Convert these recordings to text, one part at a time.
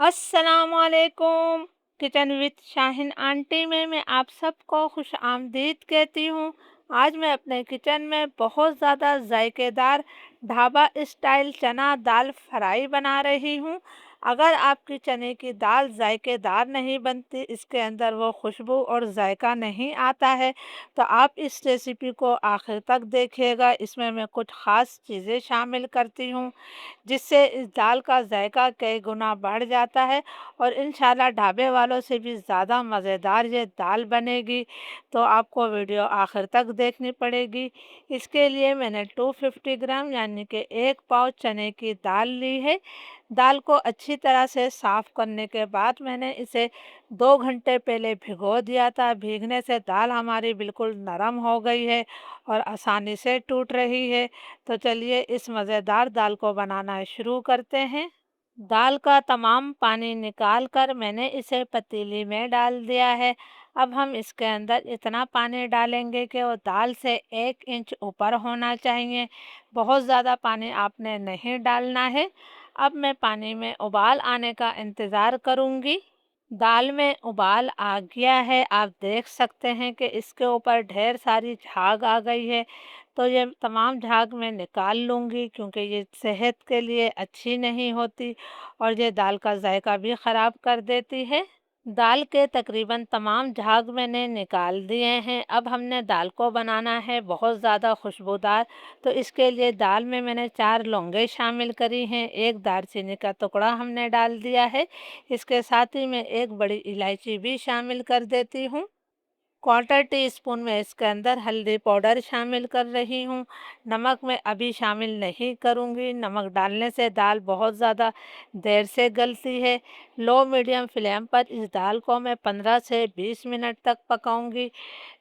अस्सलामुअलैकुम। Kitchen with Shaheen aunty में मैं आप सबको खुश आमदीद कहती हूँ। आज मैं अपने किचन में बहुत ज़्यादा जायकेदार ढाबा स्टाइल चना दाल फ्राई बना रही हूँ। अगर आपकी चने की दाल जायकेदार नहीं बनती, इसके अंदर वो खुशबू और जायका नहीं आता है, तो आप इस रेसिपी को आखिर तक देखिएगा। इसमें मैं कुछ ख़ास चीज़ें शामिल करती हूँ जिससे इस दाल का जायका कई गुना बढ़ जाता है और इंशाल्लाह ढाबे वालों से भी ज़्यादा मज़ेदार ये दाल बनेगी। तो आपको वीडियो आखिर तक देखनी पड़ेगी। इसके लिए मैंने 250 ग्राम यानी कि 1 पाव चने की दाल ली है। दाल को अच्छी तरह से साफ़ करने के बाद मैंने इसे 2 घंटे पहले भिगो दिया था। भीगने से दाल हमारी बिल्कुल नरम हो गई है और आसानी से टूट रही है। तो चलिए इस मज़ेदार दाल को बनाना शुरू करते हैं। दाल का तमाम पानी निकाल कर मैंने इसे पतीली में डाल दिया है। अब हम इसके अंदर इतना पानी डालेंगे कि वो दाल से 1 इंच ऊपर होना चाहिए। बहुत ज़्यादा पानी आपने नहीं डालना है। अब मैं पानी में उबाल आने का इंतज़ार करूँगी। दाल में उबाल आ गया है, आप देख सकते हैं कि इसके ऊपर ढेर सारी झाग आ गई है। तो ये तमाम झाग मैं निकाल लूँगी क्योंकि ये सेहत के लिए अच्छी नहीं होती और ये दाल का जायका भी ख़राब कर देती है। दाल के तकरीबन तमाम झाग मैंने निकाल दिए हैं। अब हमने दाल को बनाना है बहुत ज़्यादा खुशबूदार, तो इसके लिए दाल में मैंने 4 लौंगे शामिल करी हैं, 1 दालचीनी का टुकड़ा हमने डाल दिया है। इसके साथ ही मैं 1 बड़ी इलायची भी शामिल कर देती हूँ। क्वार्टर टी स्पून में इसके अंदर हल्दी पाउडर शामिल कर रही हूँ। नमक मैं अभी शामिल नहीं करूँगी, नमक डालने से दाल बहुत ज़्यादा देर से गलती है। लो मीडियम फ्लेम पर इस दाल को मैं 15 से 20 मिनट तक पकाऊंगी।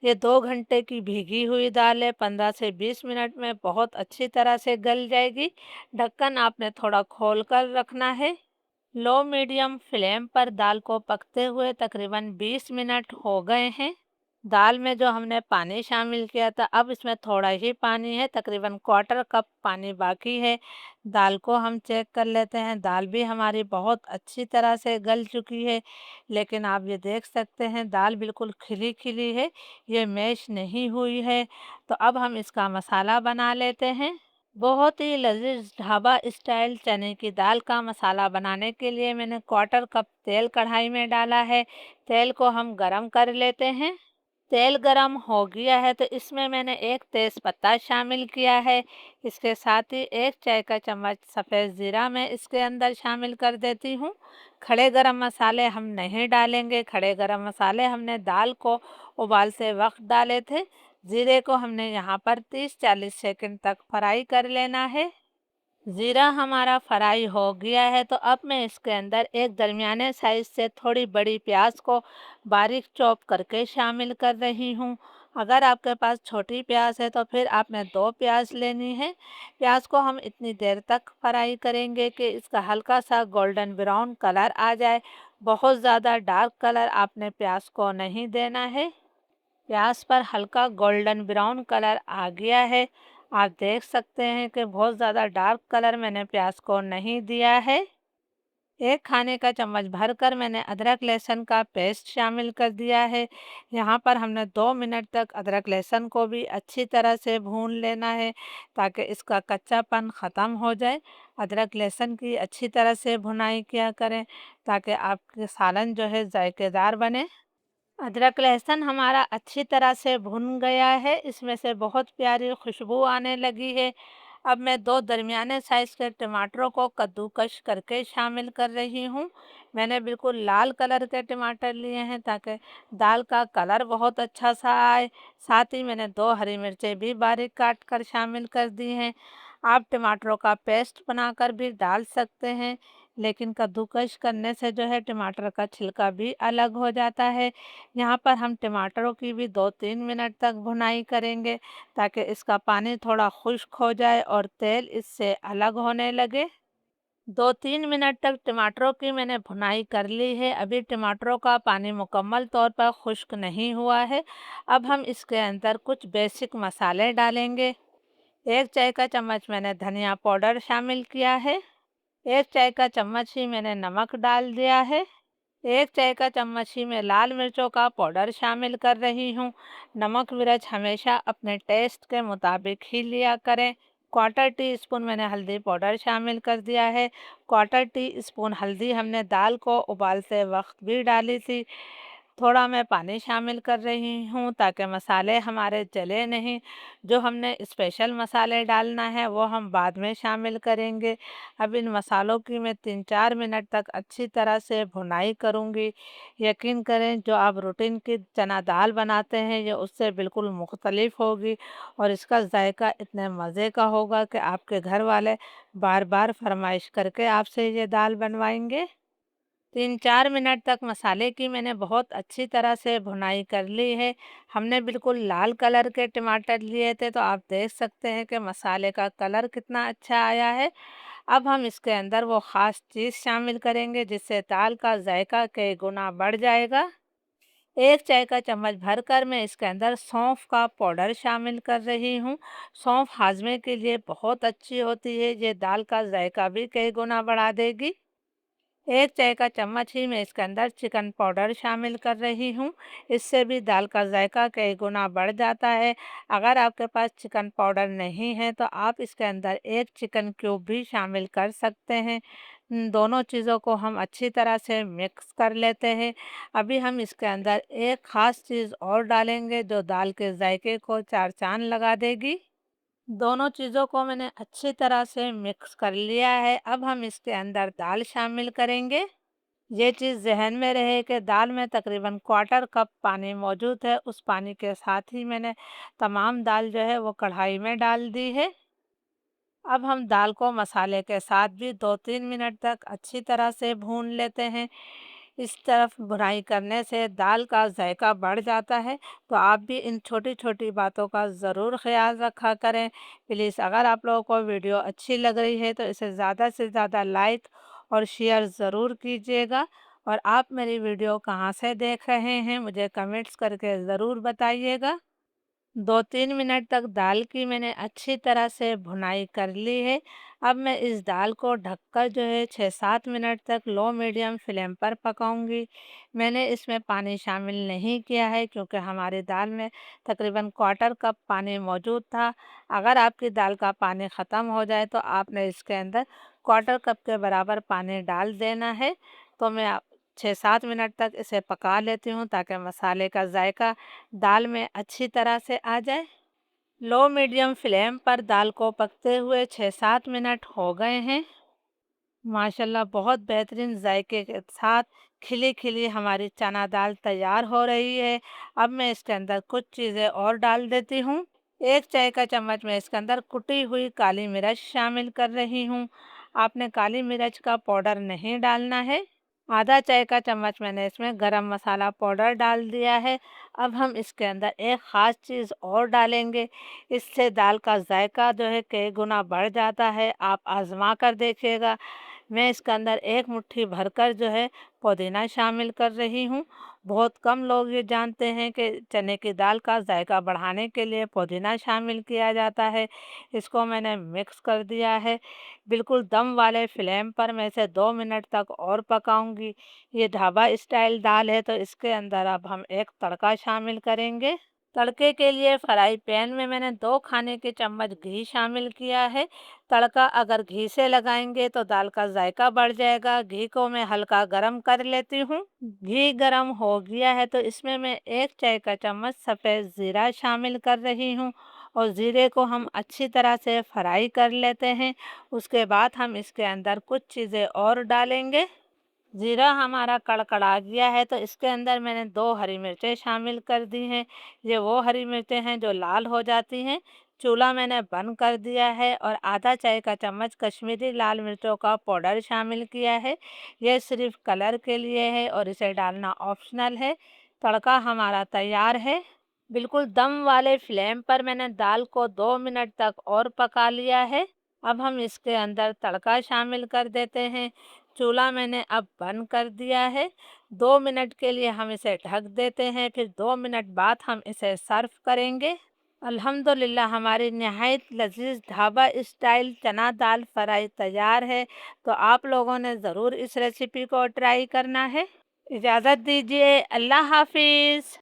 ये 2 घंटे की भीगी हुई दाल है, 15 से 20 मिनट में बहुत अच्छी तरह से गल जाएगी। ढक्कन आपने थोड़ा खोल कर रखना है। लो मीडियम फ्लेम पर दाल को पकते हुए तकरीबन 20 मिनट हो गए हैं। दाल में जो हमने पानी शामिल किया था, अब इसमें थोड़ा ही पानी है, तकरीबन क्वार्टर कप पानी बाकी है। दाल को हम चेक कर लेते हैं। दाल भी हमारी बहुत अच्छी तरह से गल चुकी है, लेकिन आप ये देख सकते हैं दाल बिल्कुल खिली खिली है, ये मैश नहीं हुई है। तो अब हम इसका मसाला बना लेते हैं। बहुत ही लजीज ढाबा स्टाइल चने की दाल का मसाला बनाने के लिए मैंने क्वार्टर कप तेल कढ़ाई में डाला है। तेल को हम गरम कर लेते हैं। तेल गरम हो गया है तो इसमें मैंने 1 तेज़पत्ता शामिल किया है। इसके साथ ही 1 चाय का चम्मच सफ़ेद ज़ीरा मैं इसके अंदर शामिल कर देती हूँ। खड़े गरम मसाले हम नहीं डालेंगे। खड़े गरम मसाले हमने दाल को उबालते वक्त डाले थे। ज़ीरे को हमने यहाँ पर 30-40 सेकंड तक फ्राई कर लेना है। ज़ीरा हमारा फ्राई हो गया है तो अब मैं इसके अंदर एक दरमियाने साइज़ से थोड़ी बड़ी प्याज को बारीक चॉप करके शामिल कर रही हूँ। अगर आपके पास छोटी प्याज है तो फिर आपने 2 प्याज लेनी है। प्याज को हम इतनी देर तक फ्राई करेंगे कि इसका हल्का सा गोल्डन ब्राउन कलर आ जाए। बहुत ज़्यादा डार्क कलर आपने प्याज को नहीं देना है। प्याज पर हल्का गोल्डन ब्राउन कलर आ गया है। आप देख सकते हैं कि बहुत ज़्यादा डार्क कलर मैंने प्याज को नहीं दिया है। 1 खाने का चम्मच भरकर मैंने अदरक लहसुन का पेस्ट शामिल कर दिया है। यहाँ पर हमने 2 मिनट तक अदरक लहसुन को भी अच्छी तरह से भून लेना है ताकि इसका कच्चापन ख़त्म हो जाए। अदरक लहसुन की अच्छी तरह से भुनाई किया करें ताकि आपके सालन जो है जायकेदार बने। अदरक लहसुन हमारा अच्छी तरह से भुन गया है, इसमें से बहुत प्यारी खुशबू आने लगी है। अब मैं 2 दरमियाने साइज़ के टमाटरों को कद्दूकस करके शामिल कर रही हूँ। मैंने बिल्कुल लाल कलर के टमाटर लिए हैं ताकि दाल का कलर बहुत अच्छा सा आए। साथ ही मैंने 2 हरी मिर्चें भी बारीक काट कर शामिल कर दी हैं। आप टमाटरों का पेस्ट बनाकर भी डाल सकते हैं, लेकिन कद्दूकस करने से जो है टमाटर का छिलका भी अलग हो जाता है। यहाँ पर हम टमाटरों की भी 2-3 मिनट तक भुनाई करेंगे ताकि इसका पानी थोड़ा खुश्क हो जाए और तेल इससे अलग होने लगे। 2-3 मिनट तक टमाटरों की मैंने भुनाई कर ली है। अभी टमाटरों का पानी मुकम्मल तौर पर खुश्क नहीं हुआ है। अब हम इसके अंदर कुछ बेसिक मसाले डालेंगे। 1 चाय का चम्मच मैंने धनिया पाउडर शामिल किया है। 1 चाय का चम्मच ही मैंने नमक डाल दिया है। 1 चाय का चम्मच ही मैं लाल मिर्चों का पाउडर शामिल कर रही हूँ। नमक मिर्च हमेशा अपने टेस्ट के मुताबिक ही लिया करें। क्वार्टर टी स्पून मैंने हल्दी पाउडर शामिल कर दिया है। क्वार्टर टी स्पून हल्दी हमने दाल को उबालते वक्त भी डाली थी। थोड़ा मैं पानी शामिल कर रही हूँ ताकि मसाले हमारे जले नहीं। जो हमने स्पेशल मसाले डालना है वो हम बाद में शामिल करेंगे। अब इन मसालों की मैं 3-4 मिनट तक अच्छी तरह से भुनाई करूँगी। यकीन करें जो आप रूटीन की चना दाल बनाते हैं ये उससे बिल्कुल मुख्तलिफ होगी और इसका जायका इतने मज़े का होगा कि आपके घर वाले बार बार फरमाइश करके आपसे ये दाल बनवाएंगे। 3-4 मिनट तक मसाले की मैंने बहुत अच्छी तरह से भुनाई कर ली है। हमने बिल्कुल लाल कलर के टमाटर लिए थे तो आप देख सकते हैं कि मसाले का कलर कितना अच्छा आया है। अब हम इसके अंदर वो ख़ास चीज़ शामिल करेंगे जिससे दाल का जायका कई गुना बढ़ जाएगा। 1 चाय का चम्मच भरकर मैं इसके अंदर सौंफ का पाउडर शामिल कर रही हूँ। सौंफ हाजमे के लिए बहुत अच्छी होती है, ये दाल का जायका भी कई गुना बढ़ा देगी। 1 चाय का चम्मच ही मैं इसके अंदर चिकन पाउडर शामिल कर रही हूँ। इससे भी दाल का जायका कई गुना बढ़ जाता है। अगर आपके पास चिकन पाउडर नहीं है तो आप इसके अंदर 1 चिकन क्यूब भी शामिल कर सकते हैं। दोनों चीज़ों को हम अच्छी तरह से मिक्स कर लेते हैं। अभी हम इसके अंदर एक ख़ास चीज़ और डालेंगे जो दाल के जायके को 4 चाँद लगा देगी। दोनों चीज़ों को मैंने अच्छी तरह से मिक्स कर लिया है। अब हम इसके अंदर दाल शामिल करेंगे। ये चीज़ ज़हन में रहे कि दाल में तकरीबन क्वार्टर कप पानी मौजूद है। उस पानी के साथ ही मैंने तमाम दाल जो है वो कढ़ाई में डाल दी है। अब हम दाल को मसाले के साथ भी 2-3 मिनट तक अच्छी तरह से भून लेते हैं। इस तरफ भुनाई करने से दाल का जायका बढ़ जाता है, तो आप भी इन छोटी-छोटी बातों का ज़रूर ख़्याल रखा करें। प्लीज़ अगर आप लोगों को वीडियो अच्छी लग रही है, तो इसे ज़्यादा से ज़्यादा लाइक और शेयर ज़रूर कीजिएगा और आप मेरी वीडियो कहाँ से देख रहे हैं, मुझे कमेंट्स करके ज़रूर बताइएगा। 2-3 मिनट तक दाल की मैंने अच्छी तरह से भुनाई कर ली है। अब मैं इस दाल को ढककर जो है 6-7 मिनट तक लो मीडियम फ्लेम पर पकाऊंगी। मैंने इसमें पानी शामिल नहीं किया है क्योंकि हमारी दाल में तकरीबन क्वार्टर कप पानी मौजूद था। अगर आपकी दाल का पानी ख़त्म हो जाए तो आपने इसके अंदर क्वार्टर कप के बराबर पानी डाल देना है। तो मैं 6-7 मिनट तक इसे पका लेती हूँ ताकि मसाले का जायका दाल में अच्छी तरह से आ जाए। लो मीडियम फ्लेम पर दाल को पकते हुए 6-7 मिनट हो गए हैं। माशाल्लाह बहुत बेहतरीन जायके के साथ खिली-खिली हमारी चना दाल तैयार हो रही है। अब मैं इसके अंदर कुछ चीज़ें और डाल देती हूँ। 1 चाय का चम्मच मैं इसके अंदर कुटी हुई काली मिर्च शामिल कर रही हूँ। आपने काली मिर्च का पाउडर नहीं डालना है। आधा चाय का चम्मच मैंने इसमें गरम मसाला पाउडर डाल दिया है। अब हम इसके अंदर एक ख़ास चीज़ और डालेंगे। इससे दाल का जायका जो है कई गुना बढ़ जाता है। आप आज़मा कर देखिएगा। मैं इसके अंदर एक मुट्ठी भरकर जो है पुदीना शामिल कर रही हूँ। बहुत कम लोग ये जानते हैं कि चने की दाल का जायका बढ़ाने के लिए पुदीना शामिल किया जाता है। इसको मैंने मिक्स कर दिया है। बिल्कुल दम वाले फ्लेम पर मैं इसे 2 मिनट तक और पकाऊंगी। ये ढाबा स्टाइल दाल है तो इसके अंदर अब हम एक तड़का शामिल करेंगे। तड़के के लिए फ्राई पैन में मैंने 2 खाने के चम्मच घी शामिल किया है। तड़का अगर घी से लगाएंगे तो दाल का जायका बढ़ जाएगा। घी को मैं हल्का गरम कर लेती हूँ। घी गरम हो गया है तो इसमें मैं 1 चाय का चम्मच सफ़ेद ज़ीरा शामिल कर रही हूँ और ज़ीरे को हम अच्छी तरह से फ्राई कर लेते हैं। उसके बाद हम इसके अंदर कुछ चीज़ें और डालेंगे। जीरा हमारा कड़कड़ा गया है तो इसके अंदर मैंने 2 हरी मिर्चें शामिल कर दी हैं। ये वो हरी मिर्चें हैं जो लाल हो जाती हैं। चूल्हा मैंने बंद कर दिया है और आधा चाय का चम्मच कश्मीरी लाल मिर्चों का पाउडर शामिल किया है। ये सिर्फ कलर के लिए है और इसे डालना ऑप्शनल है। तड़का हमारा तैयार है। बिल्कुल दम वाले फ्लेम पर मैंने दाल को 2 मिनट तक और पका लिया है। अब हम इसके अंदर तड़का शामिल कर देते हैं। चूल्हा मैंने अब बंद कर दिया है। 2 मिनट के लिए हम इसे ढक देते हैं, फिर 2 मिनट बाद हम इसे सर्व करेंगे। अल्हम्दुलिल्लाह हमारी नहायत लज़ीज़ ढाबा स्टाइल चना दाल फ्राई तैयार है। तो आप लोगों ने ज़रूर इस रेसिपी को ट्राई करना है। इजाज़त दीजिए, अल्लाह हाफ़िज़।